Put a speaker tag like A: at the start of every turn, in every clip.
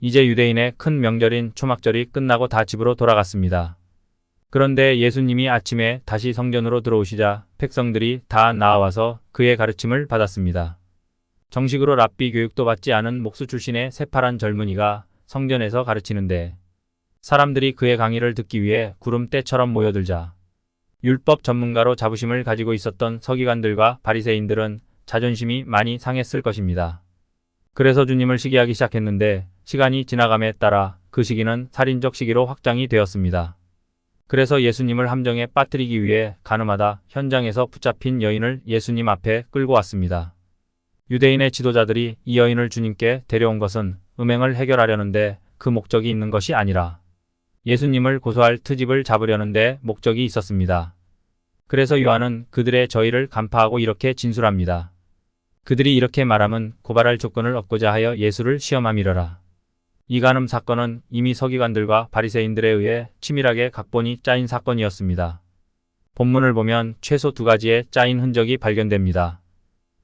A: 이제 유대인의 큰 명절인 초막절이 끝나고 다 집으로 돌아갔습니다. 그런데 예수님이 아침에 다시 성전으로 들어오시자 백성들이 다 나와서 그의 가르침을 받았습니다. 정식으로 랍비 교육도 받지 않은 목수 출신의 새파란 젊은이가 성전에서 가르치는데 사람들이 그의 강의를 듣기 위해 구름대처럼 모여들자 율법 전문가로 자부심을 가지고 있었던 서기관들과 바리새인들은 자존심이 많이 상했을 것입니다. 그래서 주님을 시기하기 시작했는데 시간이 지나감에 따라 그 시기는 살인적 시기로 확장이 되었습니다. 그래서 예수님을 함정에 빠뜨리기 위해 가늠하다 현장에서 붙잡힌 여인을 예수님 앞에 끌고 왔습니다. 유대인의 지도자들이 이 여인을 주님께 데려온 것은 음행을 해결하려는데 그 목적이 있는 것이 아니라 예수님을 고소할 트집을 잡으려는데 목적이 있었습니다. 그래서 요한은 그들의 저의를 간파하고 이렇게 진술합니다. 그들이 이렇게 말함은 고발할 조건을 얻고자 하여 예수를 시험함이러라. 이 간음 사건은 이미 서기관들과 바리새인들에 의해 치밀하게 각본이 짜인 사건이었습니다. 본문을 보면 최소 2가지의 짜인 흔적이 발견됩니다.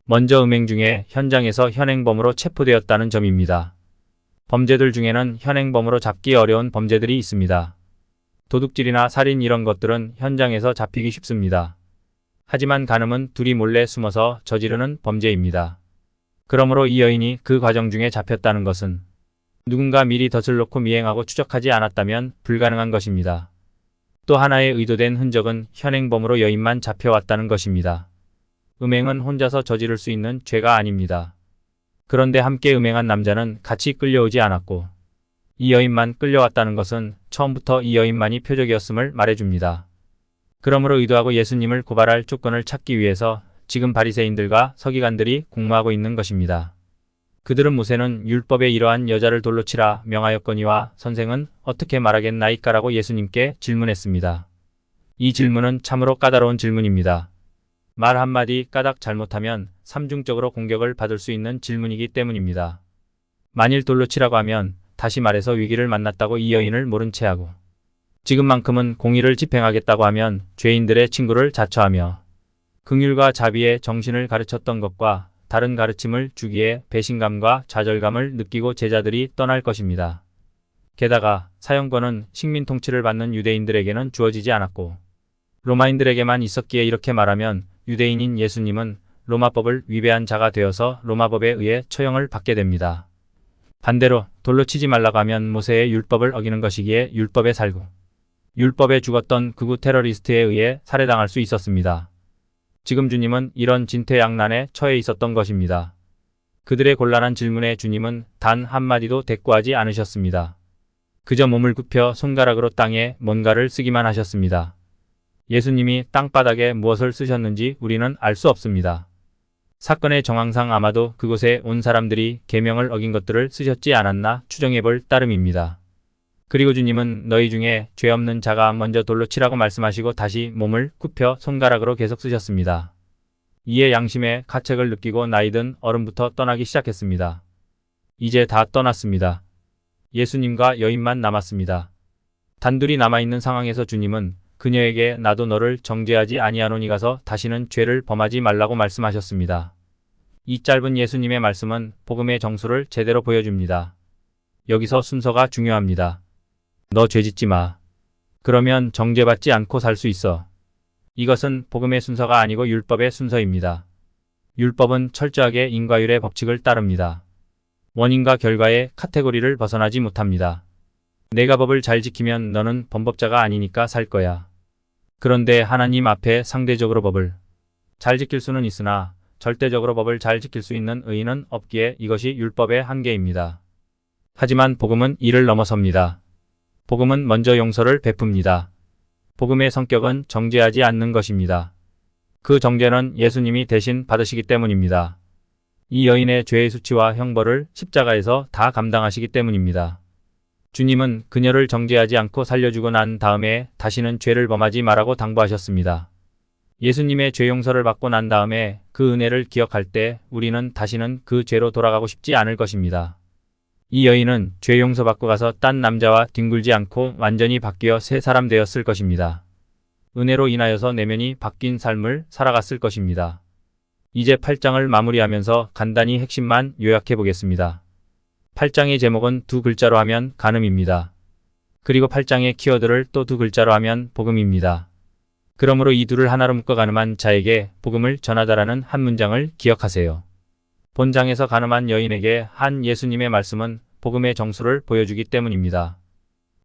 A: 먼저 음행 중에 현장에서 현행범으로 체포되었다는 점입니다. 범죄들 중에는 현행범으로 잡기 어려운 범죄들이 있습니다. 도둑질이나 살인 이런 것들은 현장에서 잡히기 쉽습니다. 하지만 간음은 둘이 몰래 숨어서 저지르는 범죄입니다. 그러므로 이 여인이 그 과정 중에 잡혔다는 것은 누군가 미리 덫을 놓고 미행하고 추적하지 않았다면 불가능한 것입니다. 또 하나의 의도된 흔적은 현행범으로 여인만 잡혀왔다는 것입니다. 음행은 혼자서 저지를 수 있는 죄가 아닙니다. 그런데 함께 음행한 남자는 같이 끌려오지 않았고 이 여인만 끌려왔다는 것은 처음부터 이 여인만이 표적이었음을 말해줍니다. 그러므로 의도하고 예수님을 고발할 조건을 찾기 위해서 지금 바리새인들과 서기관들이 공모하고 있는 것입니다. 그들은 모세는 율법에 이러한 여자를 돌로 치라 명하였거니와 선생은 어떻게 말하겠나이까라고 예수님께 질문했습니다. 이 질문은 참으로 까다로운 질문입니다. 말 한마디 까닭 잘못하면 삼중적으로 공격을 받을 수 있는 질문이기 때문입니다. 만일 돌로 치라고 하면 다시 말해서 위기를 만났다고 이 여인을 모른 채 하고 지금만큼은 공의를 집행하겠다고 하면 죄인들의 친구를 자처하며 긍휼과 자비의 정신을 가르쳤던 것과 다른 가르침을 주기에 배신감과 좌절감을 느끼고 제자들이 떠날 것입니다. 게다가 사형권은 식민 통치를 받는 유대인들에게는 주어지지 않았고 로마인들에게만 있었기에 이렇게 말하면 유대인인 예수님은 로마법을 위배한 자가 되어서 로마법에 의해 처형을 받게 됩니다. 반대로 돌로 치지 말라고 하면 모세의 율법을 어기는 것이기에 율법에 살고 율법에 죽었던 극우 테러리스트에 의해 살해당할 수 있었습니다. 지금 주님은 이런 진퇴양난에 처해 있었던 것입니다. 그들의 곤란한 질문에 주님은 단 한마디도 대꾸하지 않으셨습니다. 그저 몸을 굽혀 손가락으로 땅에 뭔가를 쓰기만 하셨습니다. 예수님이 땅바닥에 무엇을 쓰셨는지 우리는 알 수 없습니다. 사건의 정황상 아마도 그곳에 온 사람들이 계명을 어긴 것들을 쓰셨지 않았나 추정해볼 따름입니다. 그리고 주님은 너희 중에 죄 없는 자가 먼저 돌로 치라고 말씀하시고 다시 몸을 굽혀 손가락으로 계속 쓰셨습니다. 이에 양심의 가책을 느끼고 나이든 어른부터 떠나기 시작했습니다. 이제 다 떠났습니다. 예수님과 여인만 남았습니다. 단둘이 남아있는 상황에서 주님은 그녀에게 나도 너를 정죄하지 아니하노니 가서 다시는 죄를 범하지 말라고 말씀하셨습니다. 이 짧은 예수님의 말씀은 복음의 정수를 제대로 보여줍니다. 여기서 순서가 중요합니다. 너 죄짓지 마. 그러면 정죄받지 않고 살 수 있어. 이것은 복음의 순서가 아니고 율법의 순서입니다. 율법은 철저하게 인과율의 법칙을 따릅니다. 원인과 결과의 카테고리를 벗어나지 못합니다. 내가 법을 잘 지키면 너는 범법자가 아니니까 살 거야. 그런데 하나님 앞에 상대적으로 법을 잘 지킬 수는 있으나 절대적으로 법을 잘 지킬 수 있는 의인은 없기에 이것이 율법의 한계입니다. 하지만 복음은 이를 넘어섭니다. 복음은 먼저 용서를 베풉니다. 복음의 성격은 정죄하지 않는 것입니다. 그 정죄는 예수님이 대신 받으시기 때문입니다. 이 여인의 죄의 수치와 형벌을 십자가에서 다 감당하시기 때문입니다. 주님은 그녀를 정죄하지 않고 살려주고 난 다음에 다시는 죄를 범하지 말라고 당부하셨습니다. 예수님의 죄 용서를 받고 난 다음에 그 은혜를 기억할 때 우리는 다시는 그 죄로 돌아가고 싶지 않을 것입니다. 이 여인은 죄 용서받고 가서 딴 남자와 뒹굴지 않고 완전히 바뀌어 새 사람 되었을 것입니다. 은혜로 인하여서 내면이 바뀐 삶을 살아갔을 것입니다. 이제 8장을 마무리하면서 간단히 핵심만 요약해 보겠습니다. 8장의 제목은 두 글자로 하면 간음입니다. 그리고 8장의 키워드를 또 두 글자로 하면 복음입니다. 그러므로 이 둘을 하나로 묶어 가늠한 자에게 복음을 전하다라는 한 문장을 기억하세요. 본장에서 간음한 여인에게 한 예수님의 말씀은 복음의 정수를 보여주기 때문입니다.